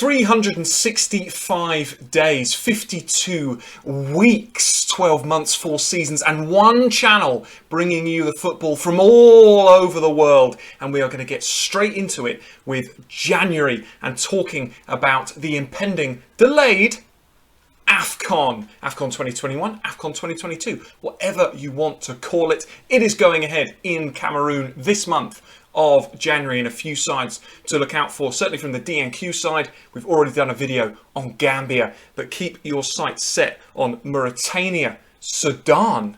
365 days, 52 weeks, 12 months, 4 seasons, and one channel bringing you the football from all over the world. And we are going to get straight into it with January and talking about the impending, delayed AFCON. AFCON 2021, AFCON 2022, whatever you want to call it. It is going ahead in Cameroon this month of January, and a few sides to look out for. Certainly from the DNQ side, we've already done a video on Gambia, but keep your sights set on Mauritania, Sudan,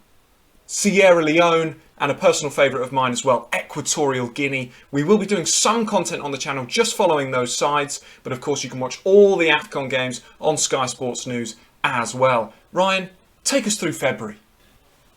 Sierra Leone, and a personal favourite of mine as well, Equatorial Guinea. We will be doing some content on the channel just following those sides, but of course you can watch all the AFCON games on Sky Sports News as well. Ryan, take us through February.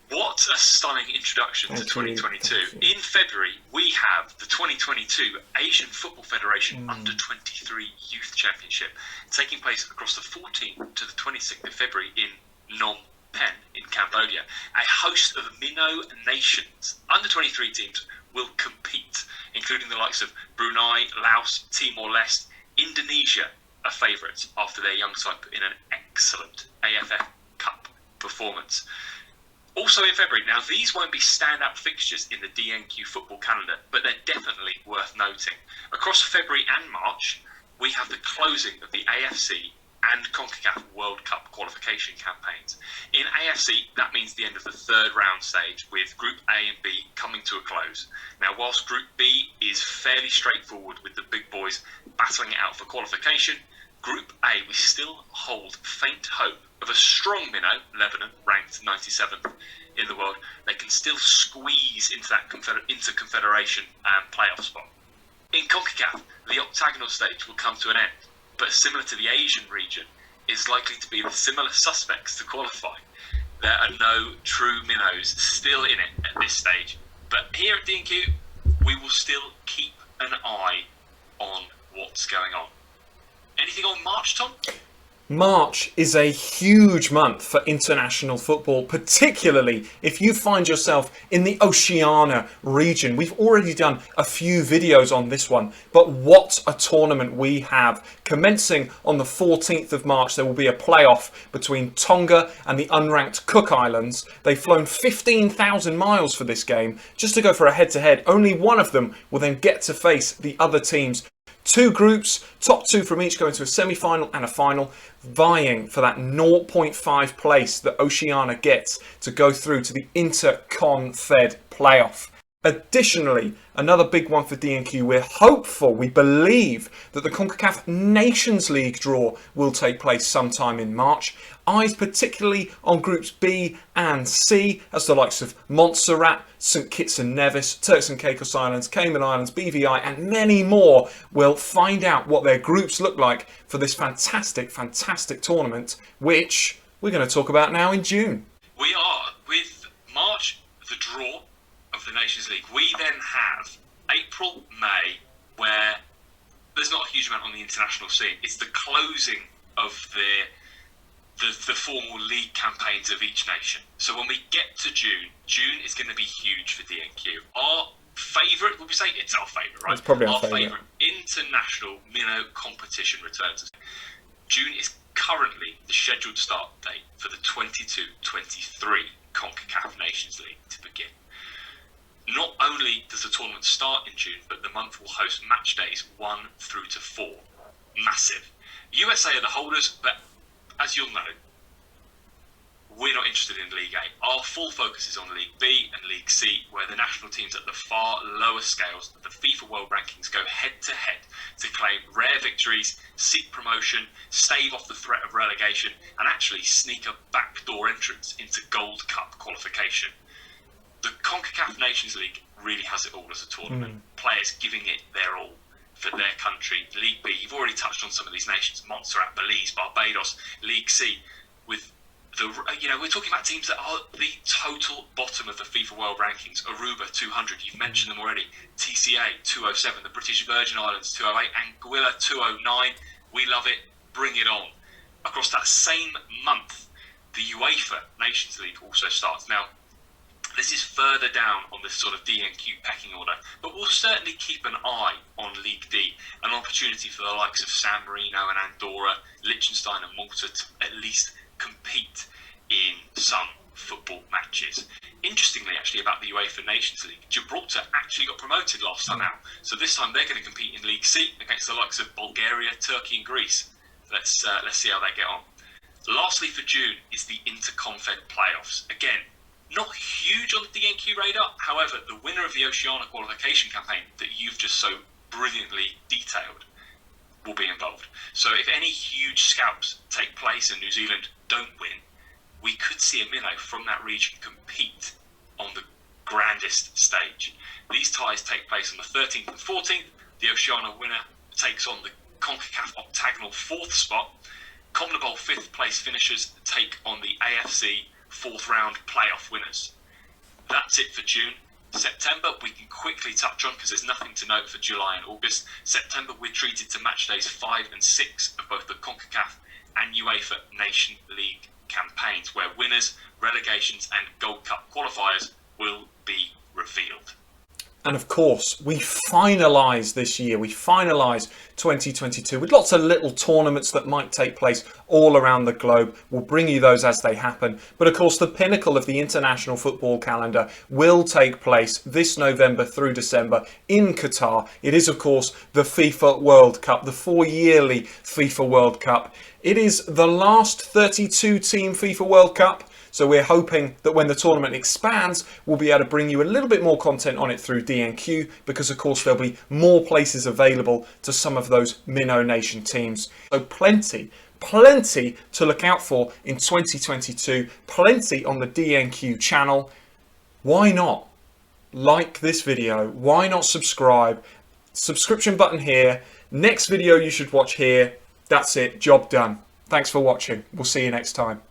What a stunning introduction to 2022. In February, we have the 2022 Asian Football Federation Under-23 Youth Championship taking place across the 14th to the 26th of February in Phnom Penh in Cambodia. A host of Minnow nations, Under-23 teams, will compete, including the likes of Brunei, Laos, Timor-Leste, Indonesia are favourites after their young side put in an excellent AFF Cup performance. Also in February, now these won't be standout fixtures in the DNQ Football calendar, but they're definitely worth noting. Across February and March, we have the closing of the AFC and CONCACAF World Cup qualification campaigns. In AFC, that means the end of the third round stage, with Group A and B coming to a close. Now, whilst Group B is fairly straightforward with the big boys battling it out for qualification, Group A, we still hold faint hope of a strong minnow, Lebanon, ranked 97th in the world. They can still squeeze into that inter-confederation playoff spot. In CONCACAF, the octagonal stage will come to an end, but similar to the Asian region, is likely to be the similar suspects to qualify. There are no true minnows still in it at this stage, but here at DNQ, we will still keep an eye on what's going on. Anything on March, Tom? March is a huge month for international football, particularly if you find yourself in the Oceania region. We've already done a few videos on this one, but what a tournament we have. Commencing on the 14th of March, there will be a playoff between Tonga and the unranked Cook Islands. They've flown 15,000 miles for this game just to go for a head-to-head. Only one of them will then get to face the other teams. Two groups, top two from each, going to a semi-final and a final, vying for that 0.5 place that Oceania gets to go through to the Interconfed playoff. Additionally, another big one for DNQ, we're hopeful, we believe that the CONCACAF Nations League draw will take place sometime in March. Eyes particularly on groups B and C, as the likes of Montserrat, St Kitts and Nevis, Turks and Caicos Islands, Cayman Islands, BVI and many more will find out what their groups look like for this fantastic, fantastic tournament, which we're going to talk about now in June. We are, with March, the draw of the Nations League. We then have April, May, where there's not a huge amount on the international scene. It's the closing of the formal league campaigns of each nation. So when we get to June, June is going to be huge for DNQ. Our favourite, would we say it's our favourite, right? It's probably our favourite international minnow competition returns. June is currently the scheduled start date for the 22-23 CONCACAF Nations League to begin. Not only does the tournament start in June, but the month will host match days 1 through to 4. Massive. USA are the holders, but as you'll know, we're not interested in League A. Our full focus is on League B and League C, where the national teams at the far lower scales of the FIFA World Rankings go head-to-head to claim rare victories, seek promotion, stave off the threat of relegation, and actually sneak a backdoor entrance into Gold Cup qualification. The CONCACAF Nations League really has it all as a tournament. Players giving it their all for their country. League B, you've already touched on some of these nations: Montserrat, Belize, Barbados. League C, with we're talking about teams that are the total bottom of the FIFA World Rankings. Aruba 200, you've mentioned them already. TCA 207, the British Virgin Islands 208, Anguilla 209. We love it. Bring it on. Across that same month, the UEFA Nations League also starts. Now, This is further down on this sort of DNQ pecking order, but we'll certainly keep an eye on League D, an opportunity for the likes of San Marino and Andorra, Liechtenstein and Malta to at least compete in some football matches. Interestingly, actually, about the UEFA Nations League, Gibraltar actually got promoted last time out, so this time they're going to compete in League C against the likes of Bulgaria, Turkey and Greece. Let's see how they get on. Lastly for June is the Interconference Playoffs. Again, not huge on the DNQ radar, however, the winner of the Oceania qualification campaign that you've just so brilliantly detailed will be involved. So if any huge scalps take place and New Zealand don't win, we could see a minnow from that region compete on the grandest stage. These ties take place on the 13th and 14th. The Oceania winner takes on the CONCACAF octagonal 4th spot. CONMEBOL 5th place finishers take on the AFC 4th round playoff winners. That's it for June. September we can quickly touch on because there's nothing to note for July and August. September we're treated to match days 5 and 6 of both the CONCACAF and UEFA Nation League campaigns, where winners, relegations and Gold Cup qualifiers will be revealed. And of course, we finalise this year, we finalise 2022 with lots of little tournaments that might take place all around the globe. We'll bring you those as they happen. But of course, the pinnacle of the international football calendar will take place this November through December in Qatar. It is, of course, the FIFA World Cup, the 4-yearly FIFA World Cup. It is the last 32-team FIFA World Cup. So we're hoping that when the tournament expands, we'll be able to bring you a little bit more content on it through DNQ, because of course there'll be more places available to some of those Minnow Nation teams. So plenty to look out for in 2022, plenty on the DNQ channel. Why not like this video? Why not subscribe? Subscription button here. Next video you should watch here. That's it, job done. Thanks for watching. We'll see you next time.